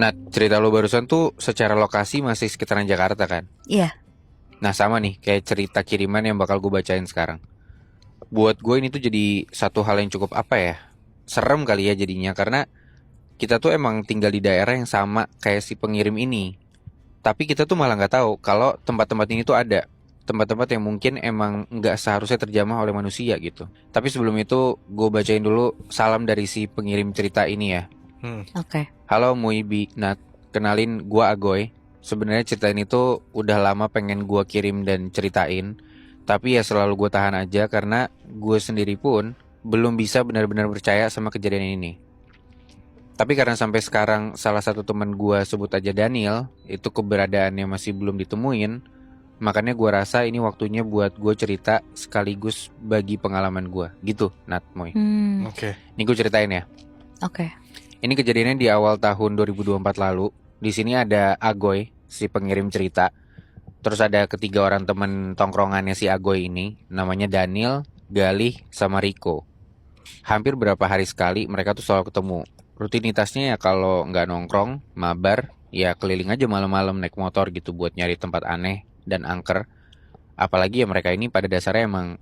Nah, cerita lo barusan tuh secara lokasi masih sekitaran Jakarta kan? Iya. Nah, sama nih kayak cerita kiriman yang bakal gue bacain sekarang. Buat gue ini tuh jadi satu hal yang cukup apa ya? Serem kali ya jadinya karena kita tuh emang tinggal di daerah yang sama kayak si pengirim ini. Tapi kita tuh malah nggak tahu kalau tempat-tempat ini tuh ada. Tempat-tempat yang mungkin emang nggak seharusnya terjamah oleh manusia gitu. Tapi sebelum itu gue bacain dulu salam dari si pengirim cerita ini ya. Oke. Halo Muibi, Nat, kenalin gua Agoy. Sebenarnya cerita ini tuh udah lama pengen gua kirim dan ceritain, tapi ya selalu gua tahan aja karena gue sendiri pun belum bisa benar-benar percaya sama kejadian ini. Tapi karena sampai sekarang salah satu teman gua sebut aja Daniel, itu keberadaannya masih belum ditemuin, makanya gua rasa ini waktunya buat gue cerita sekaligus bagi pengalaman gua. Gitu, Nat, Moy. Oke. Ini gue ceritain ya. Oke. Ini kejadiannya di awal tahun 2024 lalu. Di sini ada Agoy, si pengirim cerita. Terus ada ketiga orang teman tongkrongannya si Agoy ini. Namanya Daniel, Galih, sama Rico. Hampir berapa hari sekali mereka tuh selalu ketemu. Rutinitasnya ya kalau nggak nongkrong, mabar, ya keliling aja malam-malam naik motor gitu buat nyari tempat aneh dan angker. Apalagi ya mereka ini pada dasarnya emang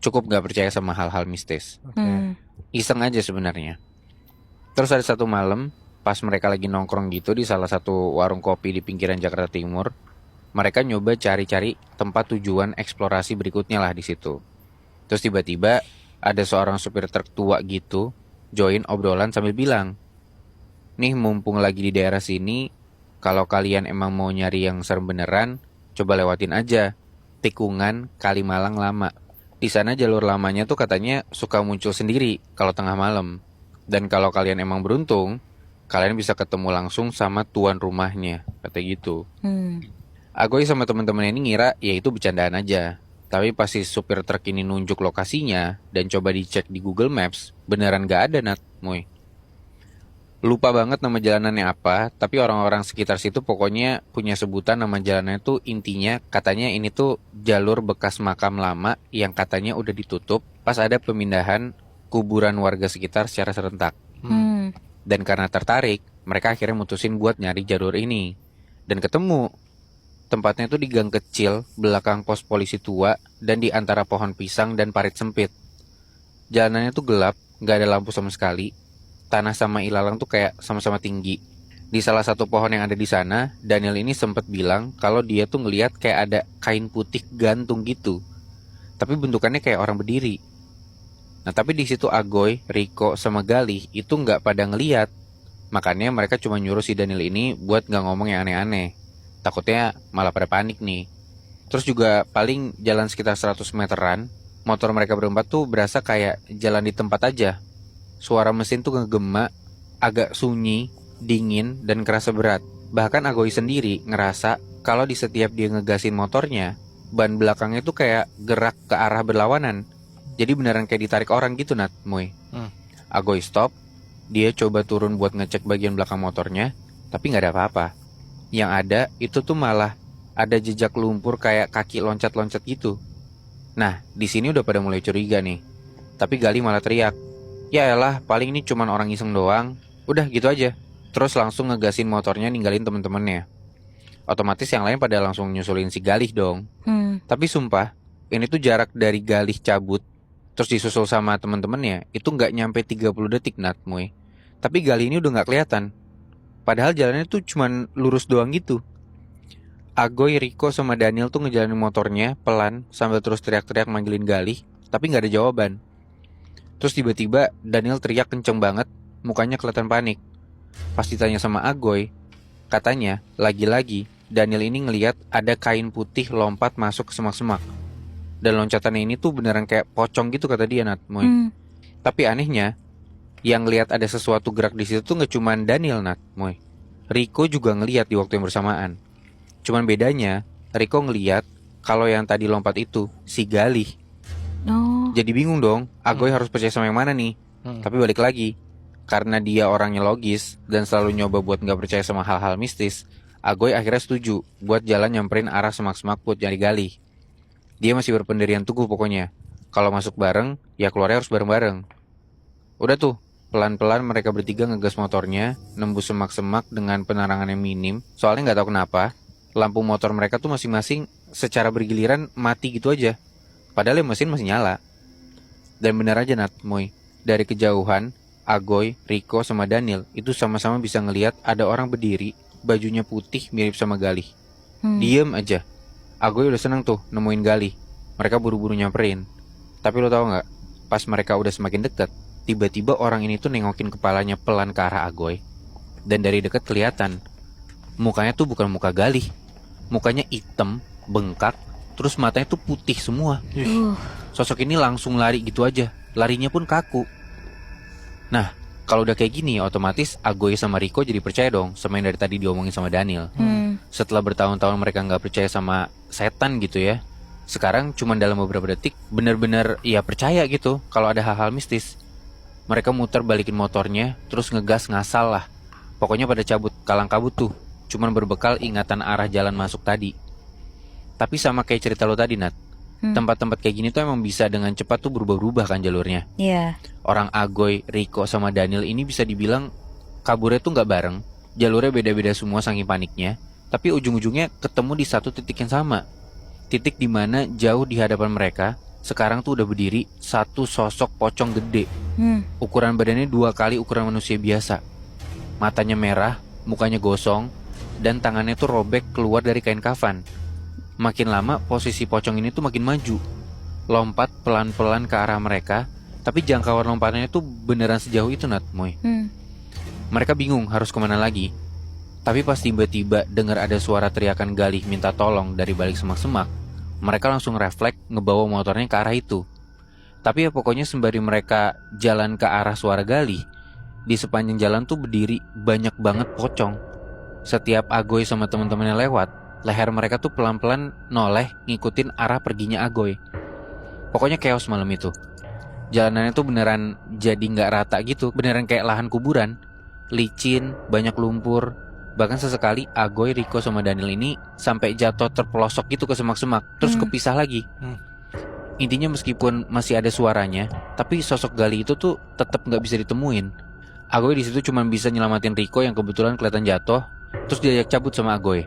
cukup nggak percaya sama hal-hal mistis. Iseng aja sebenarnya. Terus ada satu malam, pas mereka lagi nongkrong gitu di salah satu warung kopi di pinggiran Jakarta Timur, mereka nyoba cari-cari tempat tujuan eksplorasi berikutnya lah di situ. Terus tiba-tiba ada seorang supir truk tua gitu, join obrolan sambil bilang, nih mumpung lagi di daerah sini, kalau kalian emang mau nyari yang serem beneran, coba lewatin aja. Tikungan Kalimalang Lama. Di sana jalur lamanya tuh katanya suka muncul sendiri kalau tengah malam. Dan kalau kalian emang beruntung, kalian bisa ketemu langsung sama tuan rumahnya, kata gitu. Agoy sama teman-teman ini ngira ya itu bercandaan aja. Tapi pas si supir truk ini nunjuk lokasinya dan coba dicek di Google Maps, beneran gak ada, Nat, Moy. Lupa banget nama jalanannya apa, tapi orang-orang sekitar situ pokoknya punya sebutan nama jalannya tuh intinya katanya ini tuh jalur bekas makam lama yang katanya udah ditutup pas ada pemindahan kuburan warga sekitar secara serentak. Dan karena tertarik, mereka akhirnya mutusin buat nyari jalur ini. Dan ketemu. Tempatnya tuh di gang kecil, belakang pos polisi tua, dan di antara pohon pisang dan parit sempit. Jalanannya tuh gelap, gak ada lampu sama sekali. Tanah sama ilalang tuh kayak sama-sama tinggi. Di salah satu pohon yang ada di sana, Daniel ini sempat bilang kalau dia tuh ngelihat kayak ada kain putih gantung gitu. Tapi bentukannya kayak orang berdiri. Nah tapi di situ Agoy, Rico, sama Galih itu nggak pada ngeliat. Makanya mereka cuma nyuruh si Daniel ini buat nggak ngomong yang aneh-aneh. Takutnya malah pada panik nih. Terus juga paling jalan sekitar 100 meteran, motor mereka berempat tuh berasa kayak jalan di tempat aja. Suara mesin tuh ngegema, agak sunyi, dingin, dan kerasa berat. Bahkan Agoy sendiri ngerasa kalau di setiap dia ngegasin motornya, ban belakangnya tuh kayak gerak ke arah berlawanan. Jadi beneran kayak ditarik orang gitu, Nat, Moy. Agoy stop, dia coba turun buat ngecek bagian belakang motornya, tapi nggak ada apa-apa. Yang ada itu tuh malah ada jejak lumpur kayak kaki loncat-loncat gitu. Nah, di sini udah pada mulai curiga nih. Tapi Gali malah teriak, ya elah, paling ini cuman orang iseng doang. Udah gitu aja. Terus langsung ngegasin motornya ninggalin temen-temennya. Otomatis yang lain pada langsung nyusulin si Galih dong. Tapi sumpah, ini tuh jarak dari Galih cabut terus disusul sama temen-temennya, itu nggak nyampe 30 detik, Nat, Moy. Tapi Galih ini udah nggak kelihatan. Padahal jalannya tuh cuman lurus doang gitu. Agoy, Rico, sama Daniel tuh ngejalanin motornya pelan sambil terus teriak-teriak manggilin Galih, tapi nggak ada jawaban. Terus tiba-tiba Daniel teriak kenceng banget, mukanya kelihatan panik. Pas ditanya sama Agoy, katanya lagi-lagi Daniel ini ngelihat ada kain putih lompat masuk ke semak-semak. Dan loncatannya ini tuh beneran kayak pocong gitu kata dia, Nat, Moy. Tapi anehnya, yang ngelihat ada sesuatu gerak di situ tuh nggak cuman Daniel, Nat, Moy. Rico juga ngelihat di waktu yang bersamaan. Cuman bedanya, Rico ngelihat kalau yang tadi lompat itu si Galih. Jadi bingung dong, Agoy harus percaya sama yang mana nih? Tapi balik lagi, karena dia orangnya logis dan selalu nyoba buat nggak percaya sama hal-hal mistis, Agoy akhirnya setuju buat jalan nyamperin arah semak-semak buat nyari Galih. Dia masih berpendirian teguh pokoknya. Kalau masuk bareng, ya keluarnya harus bareng-bareng. Udah tuh, Pelan-pelan mereka bertiga ngegas motornya, nembus semak-semak dengan penerangan yang minim. Soalnya nggak tahu kenapa, lampu motor mereka tuh masing-masing secara bergiliran mati gitu aja. Padahal mesin masih nyala. Dan benar aja Nat, Moy. Dari kejauhan, Agoy, Rico, sama Daniel itu sama-sama bisa ngelihat ada orang berdiri, bajunya putih mirip sama Galih. Diem aja. Agoy udah seneng tuh nemuin Galih. Mereka buru-buru nyamperin. Tapi lo tau gak, pas mereka udah semakin deket, tiba-tiba orang ini tuh nengokin kepalanya pelan ke arah Agoy. Dan dari deket kelihatan, mukanya tuh bukan muka Galih. Mukanya hitam, bengkak, terus matanya tuh putih semua. Sosok ini langsung lari gitu aja. Larinya pun kaku. Nah, kalau udah kayak gini, otomatis Agoy sama Rico jadi percaya dong sama yang dari tadi diomongin sama Daniel. Setelah bertahun-tahun mereka gak percaya sama setan gitu ya, sekarang cuman dalam beberapa detik bener-bener ya percaya gitu kalau ada hal-hal mistis. Mereka muter balikin motornya, terus ngegas ngasal lah. Pokoknya pada cabut kalang kabut tuh, cuman berbekal ingatan arah jalan masuk tadi. Tapi sama kayak cerita lo tadi Nat, tempat-tempat kayak gini tuh emang bisa dengan cepat tuh berubah-ubah kan jalurnya. Orang Agoy, Rico, sama Daniel ini bisa dibilang kaburnya tuh gak bareng. Jalurnya beda-beda semua saking paniknya. Tapi ujung-ujungnya ketemu di satu titik yang sama. Titik dimana jauh di hadapan mereka sekarang tuh udah berdiri satu sosok pocong gede. Ukuran badannya 2 kali ukuran manusia biasa. Matanya merah, mukanya gosong, dan tangannya tuh robek keluar dari kain kafan. Makin lama posisi pocong ini tuh makin maju, lompat pelan-pelan ke arah mereka. Tapi jangkauan lompatannya tuh beneran sejauh itu Nat, Moy. Mereka bingung harus kemana lagi. Tapi pas tiba-tiba dengar ada suara teriakan Galih minta tolong dari balik semak-semak, mereka langsung refleks ngebawa motornya ke arah itu. Tapi ya pokoknya sembari mereka jalan ke arah suara Galih, di sepanjang jalan tuh berdiri banyak banget pocong. Setiap Agoy sama teman-temannya lewat, leher mereka tuh pelan-pelan noleh ngikutin arah perginya Agoy. Pokoknya chaos malam itu. Jalanannya tuh beneran jadi gak rata gitu, beneran kayak lahan kuburan. Licin, banyak lumpur. Bahkan sesekali Agoy, Rico, sama Daniel ini sampai jatuh terpelosok gitu ke semak-semak, terus kepisah lagi. Intinya meskipun masih ada suaranya, tapi sosok Galih itu tuh tetap gak bisa ditemuin. Agoy di situ cuma bisa nyelamatin Rico yang kebetulan kelihatan jatuh, terus diajak cabut sama Agoy.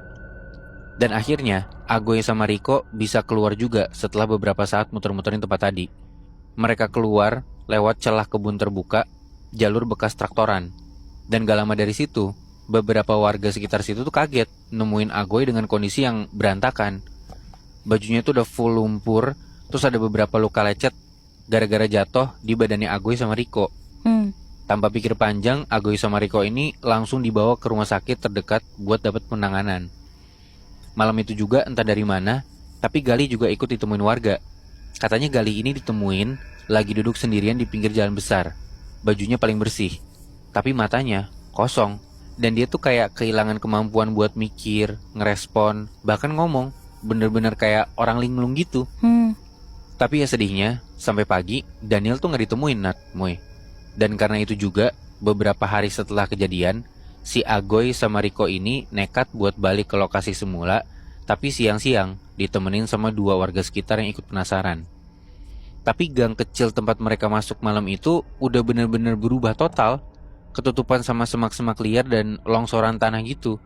Dan akhirnya Agoy sama Rico bisa keluar juga setelah beberapa saat muter-muterin tempat tadi. Mereka keluar lewat celah kebun terbuka, jalur bekas traktoran. Dan gak lama dari situ, beberapa warga sekitar situ tuh kaget nemuin Agoy dengan kondisi yang berantakan. Bajunya tuh udah full lumpur, terus ada beberapa luka lecet gara-gara jatuh di badannya Agoy sama Rico. Tanpa pikir panjang, Agoy sama Rico ini langsung dibawa ke rumah sakit terdekat buat dapat penanganan. Malam itu juga entah dari mana, tapi Galih juga ikut ditemuin warga. Katanya Galih ini ditemuin lagi duduk sendirian di pinggir jalan besar. Bajunya paling bersih, tapi matanya kosong. Dan dia tuh kayak kehilangan kemampuan buat mikir, ngerespon, bahkan ngomong. Bener-bener kayak orang linglung gitu. Tapi ya sedihnya, sampai pagi Daniel tuh gak ditemuin Nat, Moy. Dan karena itu juga, beberapa hari setelah kejadian, si Agoy sama Rico ini nekat buat balik ke lokasi semula. Tapi siang-siang ditemenin sama 2 warga sekitar yang ikut penasaran. Tapi gang kecil tempat mereka masuk malam itu udah bener-bener berubah total. Ketutupan sama semak-semak liar dan longsoran tanah gitu.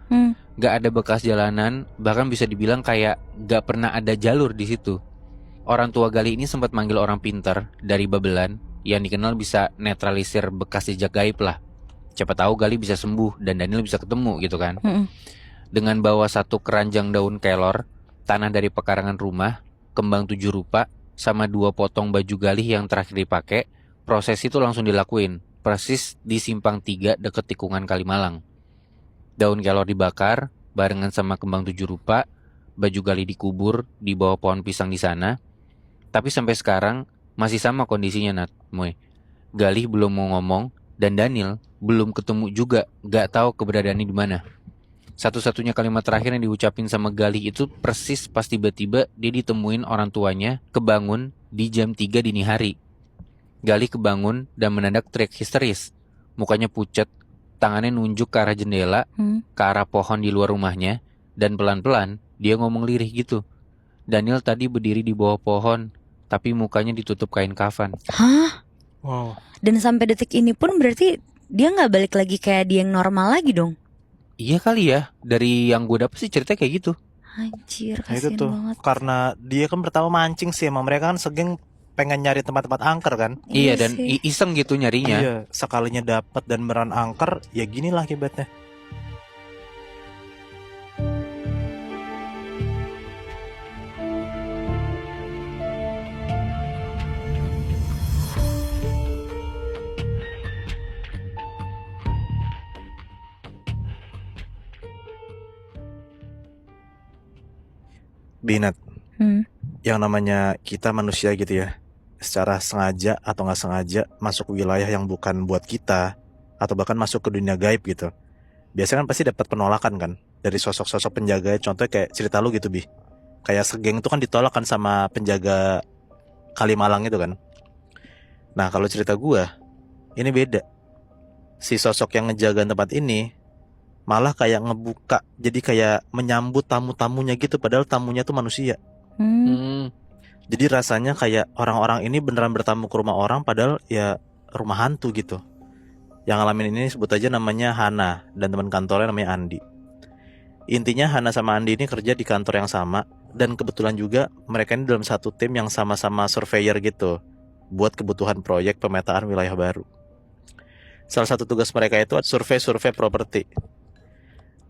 Gak ada bekas jalanan, bahkan bisa dibilang kayak gak pernah ada jalur di situ. Orang tua Galih ini sempat manggil orang pintar dari Babelan yang dikenal bisa netralisir bekas jejak gaib lah. Siapa tahu Galih bisa sembuh dan Daniel bisa ketemu gitu kan. Dengan bawa 1 keranjang daun kelor, tanah dari pekarangan rumah, kembang 7 rupa, sama 2 potong baju Galih yang terakhir dipakai, proses itu langsung dilakuin. Persis di simpang 3 deket tikungan Kalimalang. Daun kelor dibakar, barengan sama kembang 7 rupa, baju Galih dikubur di bawah pohon pisang di sana. Tapi sampai sekarang masih sama kondisinya Nat, Moy. Galih belum mau ngomong dan Daniel belum ketemu juga, gak tahu keberadaannya di mana. Satu-satunya kalimat terakhir yang diucapin sama Galih itu persis pas tiba-tiba dia ditemuin orang tuanya kebangun di jam 3 dini hari. Galih kebangun dan mendadak teriak histeris. Mukanya pucat, tangannya nunjuk ke arah jendela, ke arah pohon di luar rumahnya, dan pelan-pelan dia ngomong lirih gitu. Daniel tadi berdiri di bawah pohon, tapi mukanya ditutup kain kafan. Hah? Wow. Dan sampai detik ini pun berarti dia nggak balik lagi kayak dia yang normal lagi dong. Iya kali ya, dari yang gue dapet sih ceritanya kayak gitu. Anjir, Nah itu kasihan tuh banget. karena dia kan pertama mancing sih, emang mereka kan segeng pengen nyari tempat-tempat angker kan. Iya, Iya dan sih. iseng gitu nyarinya. Iya, sekalinya dapat dan beran angker, ya ginilah akibatnya. Binat, Hmm. yang namanya kita manusia gitu ya, secara sengaja atau nggak sengaja masuk wilayah yang bukan buat kita, atau bahkan masuk ke dunia gaib gitu. Biasanya kan pasti dapat penolakan kan dari sosok-sosok penjaga. Contohnya kayak cerita lu gitu, Bi. Kayak segeng itu kan ditolak kan sama penjaga Kalimalang itu kan. Nah kalau cerita gua ini beda. Si sosok yang ngejaga tempat ini malah kayak ngebuka, jadi kayak menyambut tamu-tamunya gitu, padahal tamunya tuh manusia. Hmm. Hmm, Jadi rasanya kayak orang-orang ini beneran bertamu ke rumah orang, padahal ya rumah hantu gitu. Yang ngalamin ini sebut aja namanya Hana, dan teman kantornya namanya Andi. Intinya Hana sama Andi ini kerja di kantor yang sama, dan kebetulan juga mereka ini dalam satu tim yang sama-sama surveyor gitu, buat kebutuhan proyek pemetaan wilayah baru. Salah satu tugas mereka itu survei-survei properti.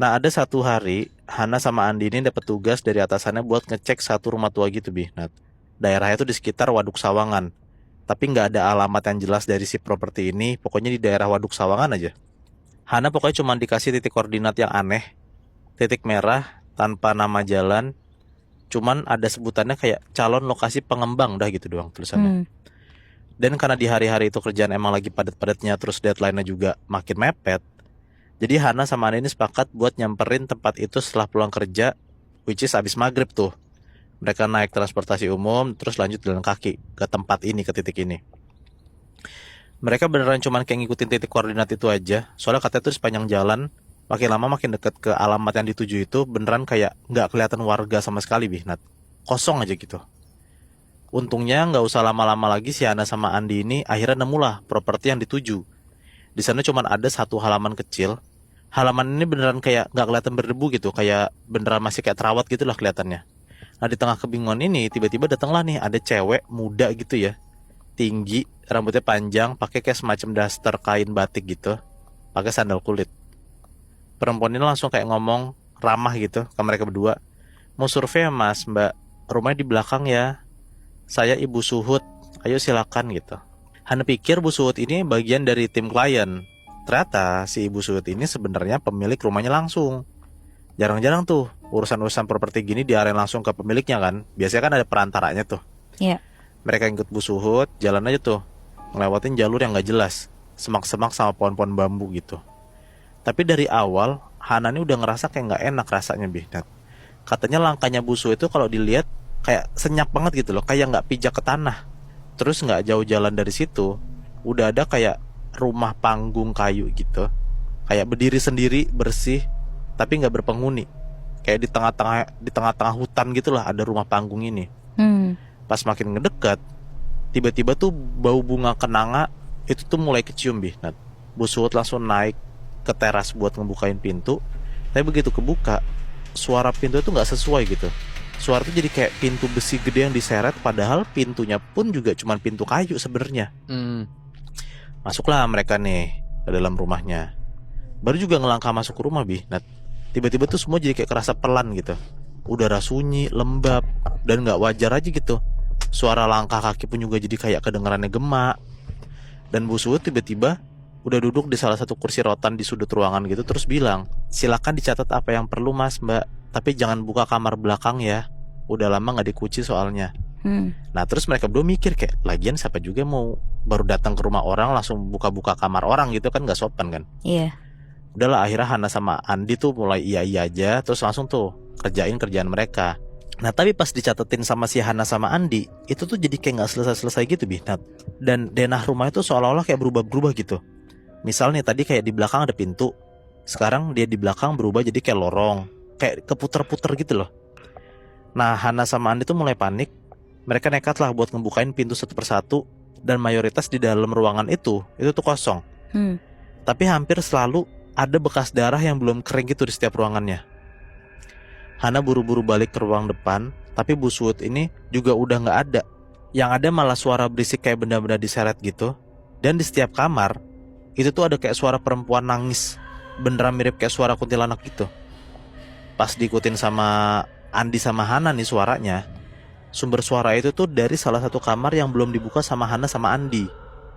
Nah ada satu hari Hana sama Andi ini dapat tugas dari atasannya buat ngecek satu rumah tua gitu, Bi. Nah, daerahnya itu di sekitar Waduk Sawangan, tapi nggak ada alamat yang jelas dari si properti ini. Pokoknya di daerah Waduk Sawangan aja. Hana pokoknya cuma dikasih titik koordinat yang aneh, titik merah tanpa nama jalan, cuman ada sebutannya kayak calon lokasi pengembang, dah gitu doang tulisannya. Hmm. Dan karena di hari-hari itu kerjaan emang lagi padat-padatnya, terus deadline-nya juga makin mepet, jadi Hana sama Andi ini sepakat buat nyamperin tempat itu setelah pulang kerja, which is abis maghrib tuh. Mereka naik transportasi umum, terus lanjut jalan kaki ke tempat ini, ke titik ini. Mereka beneran cuman kayak ngikutin titik koordinat itu aja. Soalnya katanya tuh sepanjang jalan, makin lama makin deket ke alamat yang dituju itu, beneran kayak nggak kelihatan warga sama sekali, Bihnat. Kosong aja gitu. Untungnya nggak usah lama-lama lagi si Hana sama Andi ini akhirnya nemulah properti yang dituju. Di sana cuman ada satu halaman kecil. Halaman ini beneran kayak nggak kelihatan berdebu gitu, kayak beneran masih kayak terawat gitu lah kelihatannya. Nah di tengah kebingungan ini tiba-tiba datanglah nih ada cewek muda gitu ya, tinggi, rambutnya panjang, pakai kayak semacam daster kain batik gitu, pakai sandal kulit. Perempuan ini langsung kayak ngomong ramah gitu ke mereka berdua. Mau survei ya mas, mbak, rumahnya di belakang ya. Saya Ibu Suhut, ayo silakan gitu. Hana pikir Bu Suhut ini bagian dari tim klien. Ternyata si Ibu Suhut ini sebenarnya pemilik rumahnya langsung. Jarang-jarang tuh urusan-urusan properti gini diarahin langsung ke pemiliknya kan. Biasanya kan ada perantaranya tuh. Iya. Mereka ikut Bu Suhut, jalan aja tuh, ngelewatin jalur yang gak jelas, semak-semak sama pohon-pohon bambu gitu. Tapi dari awal Hana ini udah ngerasa kayak nggak enak rasanya, Bihnat. Katanya langkahnya Bu Suhut itu kalau dilihat kayak senyap banget gitu loh, kayak nggak pijak ke tanah. Terus nggak jauh jalan dari situ, udah ada kayak rumah panggung kayu gitu, kayak berdiri sendiri bersih, tapi nggak berpenghuni. Kayak di tengah-tengah hutan gitulah ada rumah panggung ini. Hmm. Pas makin ngedekat, tiba-tiba tuh bau bunga kenanga itu tuh mulai kecium, Bihnat. Bu Suhut langsung naik ke teras buat ngebukain pintu. Tapi begitu kebuka, suara pintu itu nggak sesuai gitu. Suara itu jadi kayak pintu besi gede yang diseret, padahal pintunya pun juga cuma pintu kayu sebenarnya. hmm. Masuklah mereka nih ke dalam rumahnya. Baru juga ngelangkah masuk ke rumah, Bi. Nah, tiba-tiba tuh semua jadi kayak kerasa pelan gitu. Udara sunyi, lembab, dan nggak wajar aja gitu. Suara langkah kaki pun juga jadi kayak kedengarannya gema. Dan Bu Suhut tiba-tiba udah duduk di salah satu kursi rotan di sudut ruangan gitu, terus bilang, silakan dicatat apa yang perlu mas mbak, tapi jangan buka kamar belakang ya, udah lama nggak dikunci soalnya. Hmm. Nah terus mereka berdua mikir kayak, lagian siapa juga mau baru datang ke rumah orang langsung buka-buka kamar orang gitu kan, nggak sopan kan. Iya. Udahlah akhirnya Hana sama Andi tuh mulai iya-iya aja, terus langsung tuh kerjain kerjaan mereka. Nah tapi pas dicatetin sama si Hana sama Andi, itu tuh jadi kayak gak selesai-selesai gitu, Bihnat. Dan denah rumah itu seolah-olah kayak berubah-berubah gitu. Misalnya tadi kayak di belakang ada pintu, sekarang dia di belakang berubah jadi kayak lorong, kayak keputer-puter gitu loh. Nah Hana sama Andi tuh mulai panik. Mereka nekat lah buat ngebukain pintu satu persatu, Dan mayoritas di dalam ruangan itu tuh kosong. Tapi hampir selalu ada bekas darah yang belum kering gitu di setiap ruangannya. Hana buru-buru balik ke ruang depan, tapi Bu Suud ini juga udah gak ada. Yang ada malah suara berisik kayak benda-benda diseret gitu. Dan di setiap kamar itu tuh ada kayak suara perempuan nangis, beneran mirip kayak suara kuntilanak gitu. Pas diikutin sama Andi sama Hana nih suaranya, sumber suara itu tuh dari salah satu kamar yang belum dibuka sama Hana sama Andi,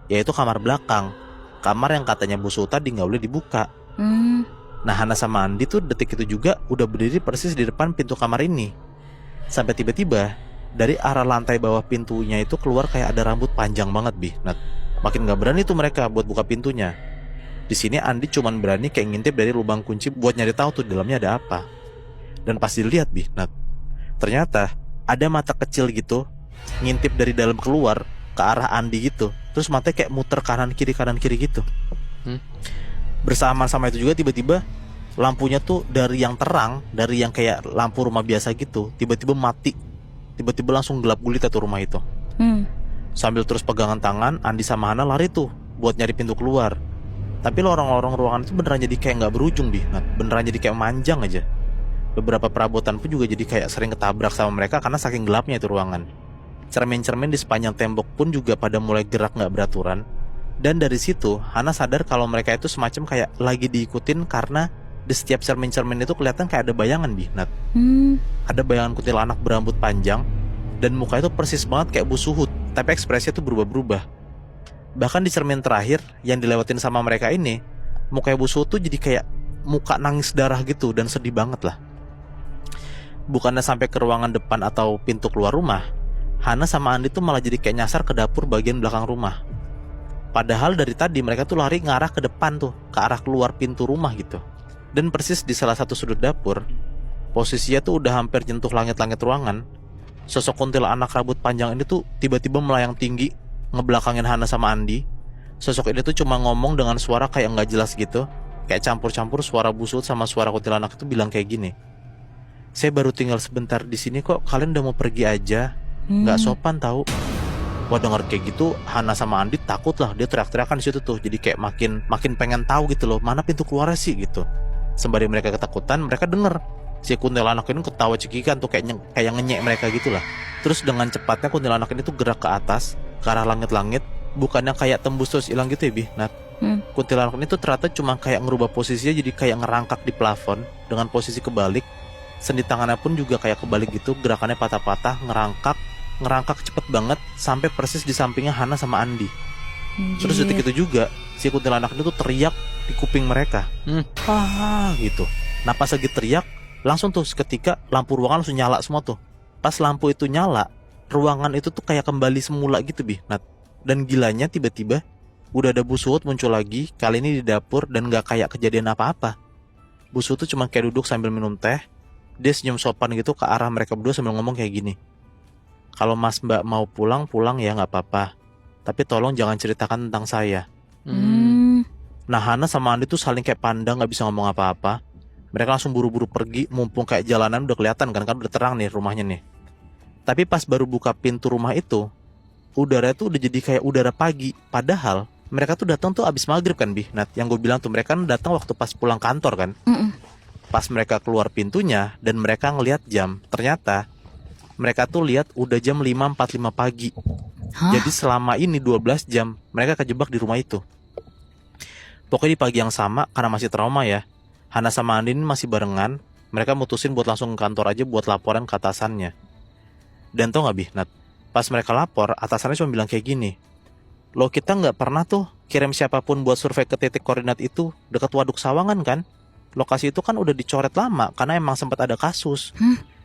yaitu kamar belakang. Kamar yang katanya Bu Suud tadi gak boleh dibuka. Nah Hana sama Andi tuh detik itu juga udah berdiri persis di depan pintu kamar ini. Sampai tiba-tiba dari arah lantai bawah pintunya itu keluar kayak ada rambut panjang banget Nat. Makin gak berani tuh mereka buat buka pintunya. Di sini Andi cuman berani kayak ngintip dari lubang kunci buat nyari tahu tuh di dalamnya ada apa. Dan pas dilihat Nat, ternyata ada mata kecil gitu ngintip dari dalam keluar ke arah Andi gitu. Terus matanya kayak muter kanan kiri gitu. Bersamaan sama itu juga tiba-tiba lampunya tuh dari yang terang, dari yang kayak lampu rumah biasa gitu, tiba-tiba mati. Tiba-tiba langsung gelap gulita tuh rumah itu. Sambil terus pegangan tangan, Andi sama Hana lari tuh buat nyari pintu keluar. Tapi lorong-lorong ruangan itu beneran jadi kayak gak berujung beneran jadi kayak manjang aja. Beberapa perabotan pun juga jadi kayak sering ketabrak sama mereka karena saking gelapnya itu ruangan. Cermin-cermin di sepanjang tembok pun juga pada mulai gerak gak beraturan. Dan dari situ Hana sadar kalau mereka itu semacam kayak lagi diikutin karena di setiap cermin-cermin itu kelihatan kayak ada bayangan Nat. Ada bayangan kuntilanak berambut panjang dan muka itu persis banget kayak Bu Suud, tapi ekspresinya tuh berubah-berubah. Bahkan di cermin terakhir yang dilewatin sama mereka ini, muka Bu Suud tuh jadi kayak muka nangis darah gitu dan sedih banget lah. Bukannya sampai ke ruangan depan atau pintu keluar rumah, Hana sama Andi tuh malah jadi kayak nyasar ke dapur bagian belakang rumah. Padahal dari tadi mereka tuh lari ngarah ke depan tuh, ke arah keluar pintu rumah gitu. Dan persis di salah satu sudut dapur, posisinya tuh udah hampir nyentuh langit-langit ruangan, sosok kuntilanak rambut panjang ini tuh tiba-tiba melayang tinggi, ngebelakangin Hana sama Andi. Sosok ini tuh cuma ngomong dengan suara kayak nggak jelas gitu, kayak campur-campur suara Bu Suud sama suara kuntilanak itu bilang kayak gini. Saya baru tinggal sebentar di sini kok, kalian udah mau pergi aja? Nggak sopan tahu. Wah denger kayak gitu, Hana sama Andi takut lah, dia teriak-teriakan di situ tuh, jadi kayak makin pengen tahu gitu loh, mana pintu keluarnya sih gitu. Sembari mereka ketakutan, mereka denger si kuntilanak ini ketawa cekikan tuh kayak ngenyek mereka gitulah. Terus dengan cepatnya kuntilanak ini tuh gerak ke atas, ke arah langit-langit, bukannya kayak tembus terus hilang gitu ya Nat. Kuntilanak ini tuh ternyata cuma kayak ngerubah posisinya jadi kayak ngerangkak di plafon dengan posisi kebalik. Sendi tangannya pun juga kayak kebalik gitu, gerakannya patah-patah, ngerangkak cepet banget sampai persis di sampingnya Hana sama Andi. Terus detik itu juga si kuntilanak itu tuh teriak di kuping mereka, gitu. Nah pas lagi teriak, langsung tuh seketika lampu ruangan langsung nyala semua tuh. Pas lampu itu nyala, ruangan itu tuh kayak kembali semula gitu Nat. Dan gilanya tiba-tiba udah ada Bu Suud muncul lagi, kali ini di dapur dan gak kayak kejadian apa-apa. Bu Suud tuh cuma kayak duduk sambil minum teh. Dia senyum sopan gitu ke arah mereka berdua sambil ngomong kayak gini. Kalau Mas Mbak mau pulang ya gak apa-apa, tapi tolong jangan ceritakan tentang saya. Nah Hana sama Andi tuh saling kayak pandang, gak bisa ngomong apa-apa. Mereka langsung buru-buru pergi, mumpung kayak jalanan udah kelihatan kan udah terang nih rumahnya nih. Tapi pas baru buka pintu rumah itu, udara tuh udah jadi kayak udara pagi. Padahal mereka tuh datang tuh abis maghrib kan Nat. Yang gue bilang tuh mereka kan datang waktu pas pulang kantor kan. Pas mereka keluar pintunya dan mereka ngelihat jam, ternyata mereka tuh lihat udah jam 5.45 pagi. Jadi selama ini 12 jam mereka kejebak di rumah itu. Pokoknya di pagi yang sama, karena masih trauma ya, Hana sama Andin masih barengan. Mereka mutusin buat langsung ke kantor aja buat laporan ke atasannya. Dan tau gak Nat, pas mereka lapor, atasannya cuma bilang kayak gini. Loh kita gak pernah tuh kirim siapapun buat survei ke titik koordinat itu dekat Waduk Sawangan kan. Lokasi itu kan udah dicoret lama karena emang sempat ada kasus.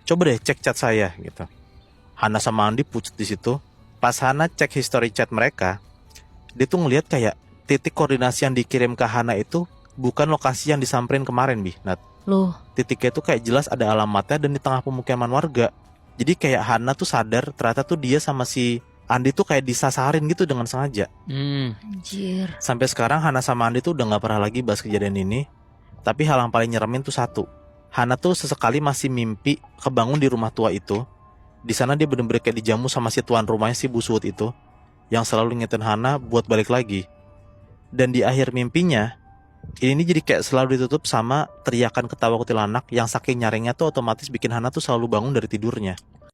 Coba deh cek chat saya gitu. Hana sama Andi pucat di situ. Pas Hana cek history chat mereka, dia tuh ngeliat kayak titik koordinasi yang dikirim ke Hana itu bukan lokasi yang disamperin kemarin Nat. Loh, titiknya tuh kayak jelas ada alamatnya dan di tengah pemukiman warga. Jadi kayak Hana tuh sadar ternyata tuh dia sama si Andi tuh kayak disasarin gitu dengan sengaja. Anjir. Sampai sekarang Hana sama Andi tuh udah gak pernah lagi bahas kejadian ini. Tapi hal yang paling nyeremin tuh satu. Hana tuh sesekali masih mimpi kebangun di rumah tua itu. Di sana dia bener-bener kayak dijamu sama si tuan rumahnya si Bu Suud itu. yang selalu ngingetin Hana buat balik lagi. Dan di akhir mimpinya, ini jadi kayak selalu ditutup sama teriakan ketawa kuntilanak yang saking nyaringnya tuh otomatis bikin Hana tuh selalu bangun dari tidurnya.